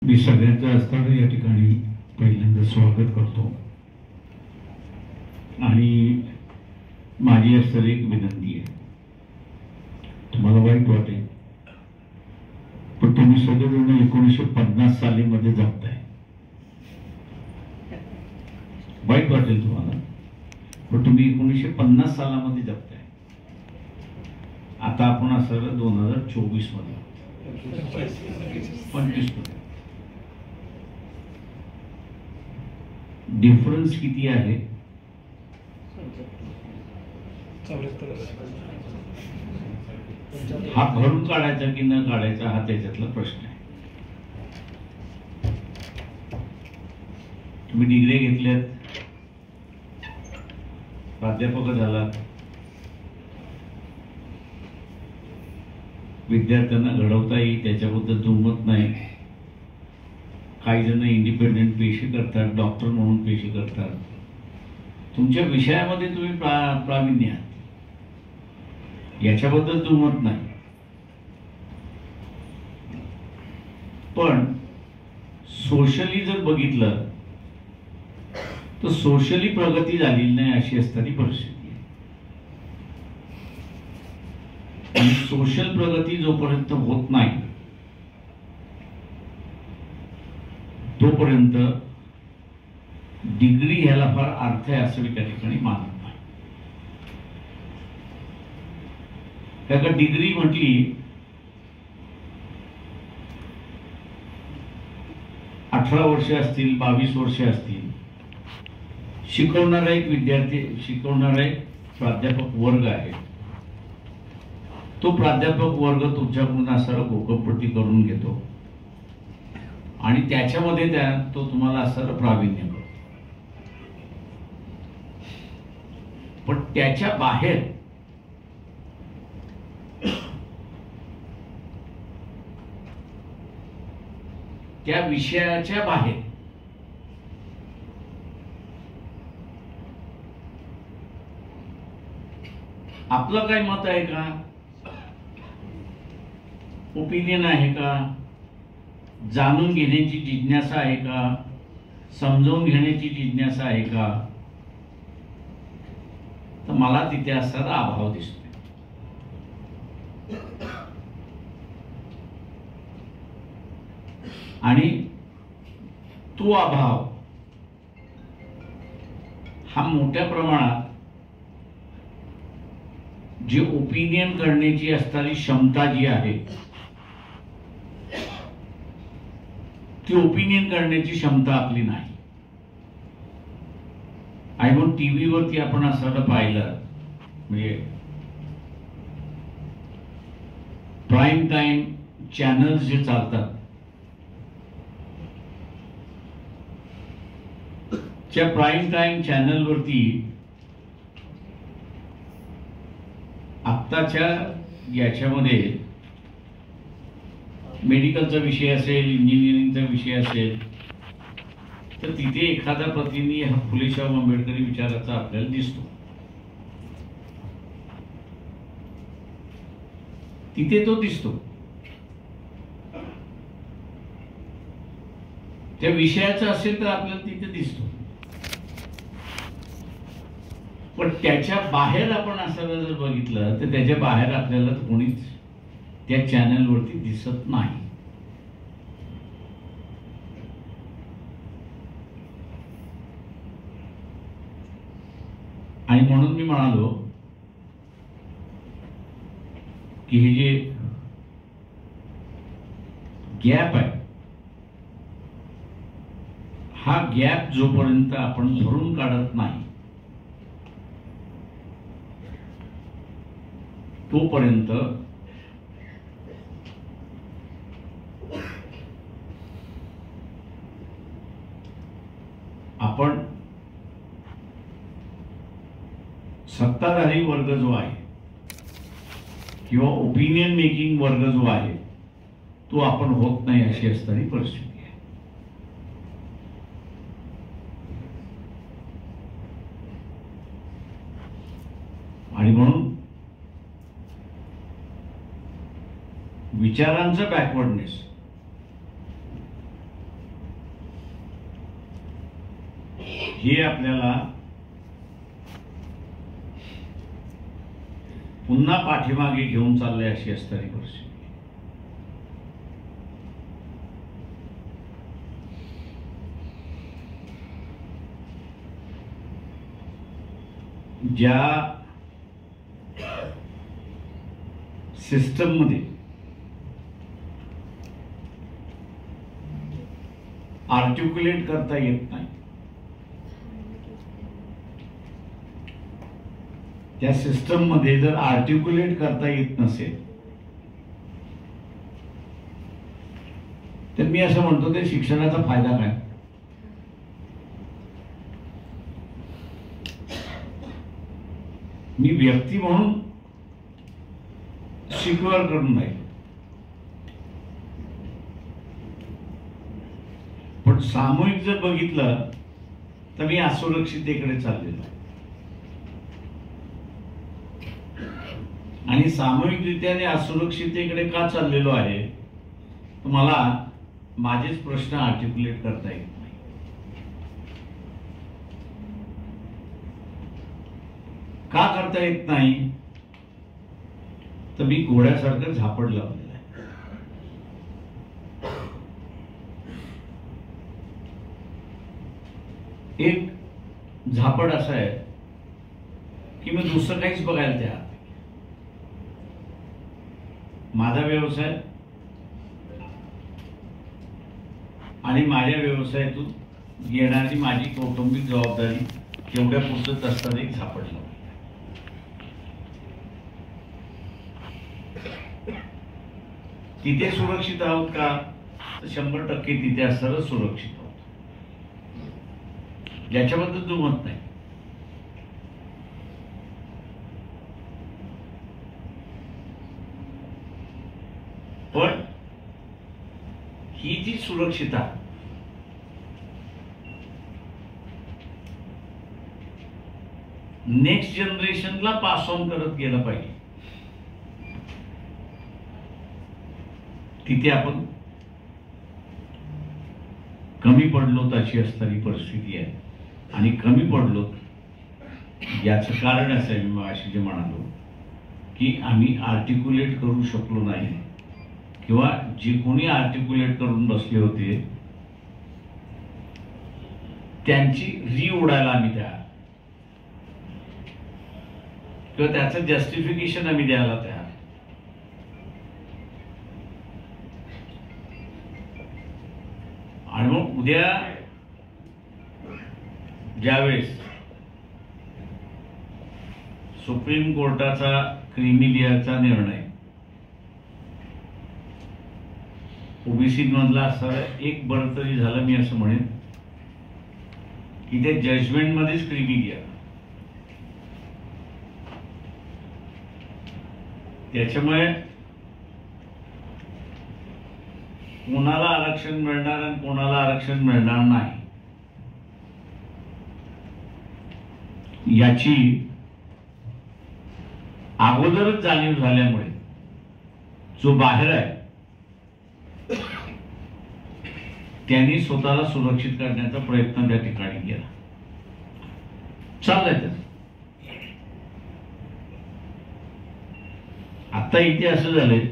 मी सगळ्यांचं असताना या ठिकाणी पहिल्यांदा स्वागत करतो आणि माझी असलेली एक विनंती आहे. तुम्हाला वाईट वाटेल पण तुम्ही सगळेजण 1950 सालीमध्ये जगताय. वाईट वाटेल तुम्हाला पण तुम्ही 1950 सालामध्ये जगताय. आता आपण असं 2024 मध्ये 25 मध्ये डिफरन्स किती आहे? हा भरून काढायचा की न काढायचा हा त्याच्यातला प्रश्न आहे. तुम्ही डिग्री घेतल्यात, प्राध्यापक झालात, विद्यार्थ्यांना घडवता येईल त्याच्याबद्दल दुमत नाही. काही जण इंडिपेंडेंट पेशी करतात, डॉक्टर म्हणून पेशी करतात. तुमच्या विषयामध्ये तुम्ही प्रावीण्य आहात, याच्याबद्दल दुमत नाही. पण सोशली जर बघितलं तर सोशली प्रगती झालेली नाही अशी असणारी परिस्थिती आहे. आणि सोशल प्रगती जोपर्यंत होत नाही तोपर्यंत डिग्री ह्याला फार अर्थ आहे असं मी त्या ठिकाणी मानत नाही. कारण डिग्री म्हटली 18 वर्ष असतील, 22 वर्ष असतील, शिकवणारा एक विद्यार्थी, शिकवणारा एक प्राध्यापक वर्ग आहे. तो प्राध्यापक वर्ग तुमच्याकडून असणारा घोकपट्टी करून घेतो आणि त्याच्यामध्ये तो तुम्हाला असणारं प्रावीण्य करतो. पण त्याच्या बाहेर त्या विषयाच्या बाहेर आपलं काय मत आहे का, ओपिनियन आहे का, जाणून घेण्याची जिज्ञासा आहे का, समजावून घेण्याची जिज्ञासा आहे का, तर मला तिथे असणारा अभाव दिसतो. आणि तो अभाव हा मोठ्या प्रमाणात जी ओपिनियन करण्याची असणारी क्षमता जी आहे ती ओपिनियन करण्याची क्षमता आपली नाही. आणि मग टीव्हीवरती आपण असं पाहिलं म्हणजे प्राईम टाइम चॅनल्स जे चालतात त्या प्राईम टाइम चॅनलवरती आत्ताच्या याच्यामध्ये मेडिकलचा विषय असेल, इंजिनिअरिंगचा विषय असेल तर तिथे एखादा प्रतिनिधी हा फुले शाहू आंबेडकरी विचाराचा आपल्याला दिसतो. तिथे तो दिसतो, त्या विषयाचा असेल तर आपल्याला तिथे दिसतो. पण त्याच्या बाहेर आपण असं जर बघितलं तर त्याच्या बाहेर आपल्याला कोणीच त्या चॅनलवरती दिसत नाही. आणि म्हणून मी म्हणालो की हे जे गॅप आहे हा गॅप जोपर्यंत आपण भरून काढत नाही तोपर्यंत आपण सत्ताधारी वर्ग जो आहे किंवा ओपिनियन मेकिंग वर्ग जो आहे तो आपण होत नाही अशी असणारी परिस्थिती आहे. आणि म्हणून विचारांचं बॅकवर्डनेस हे आपल्याला पुन्हा पाठीमागे घेऊन चाललंय अशी असणारी परिस्थिती. ज्या सिस्टम मध्ये आर्टिक्युलेट करता येत नाही, त्या सिस्टम मध्ये जर आर्टिक्युलेट करता येत नसेल तर मी असं म्हणतो ते शिक्षणाचा फायदा काय? मी व्यक्ती म्हणून स्वीकार करून नाही, पण सामूहिक जर बघितलं तर मी असुरक्षिततेकडे चाललेलो आहे. आणि सामूहिकरित्याने असुरक्षिततेकडे का चाललेलो आहे तर मला माझेच प्रश्न आर्टिक्युलेट करता येत नाही. का करता येत नाही तर मी घोड्यासारखं झापड लावलेलं आहे. एक झापड असं आहे की मी दुसरं काहीच बघायला तयार नाही. माझा व्यवसाय आणि माझ्या व्यवसायातून येणारी माझी कौटुंबिक जबाबदारी एवढ्या पुरतच असताना एक झापड लावली. तिथे सुरक्षित आहोत का तर 100% तिथे असताना सुरक्षित आहोत, याच्याबद्दल दुमत नाही. पण ही जी सुरक्षितता नेक्स्ट जनरेशनला पास ऑन करत गेलं पाहिजे. तिथे आपण कमी पडलो अशी असणारी परिस्थिती आहे. आणि कमी पडलो याचं कारण असं आहे, मी अशी जे म्हणालो की आम्ही आर्टिक्युलेट करू शकलो नाही, किंवा जे कोणी आर्टिक्युलेट करून बसले होते त्यांची री उडायला आम्ही तयार, किंवा त्याचं जस्टिफिकेशन आम्ही द्यायला तयार. आणि मग उद्या ज्यावेळेस सुप्रीम कोर्टाचा क्रीमी लेअरचा निर्णय ओबीसी मधला असं एक बरं तरी झालं, मी असं म्हणेन की ते जजमेंट मध्येच क्रीमी लेअर, त्याच्यामुळे कोणाला आरक्षण मिळणार आणि कोणाला आरक्षण मिळणार नाही याची अगोदरच जाणीव झाल्यामुळे जो बाहेर आहे त्यांनी स्वतःला सुरक्षित करण्याचा प्रयत्न त्या ठिकाणी केला. चाललंय तर आता इथे असं झालंय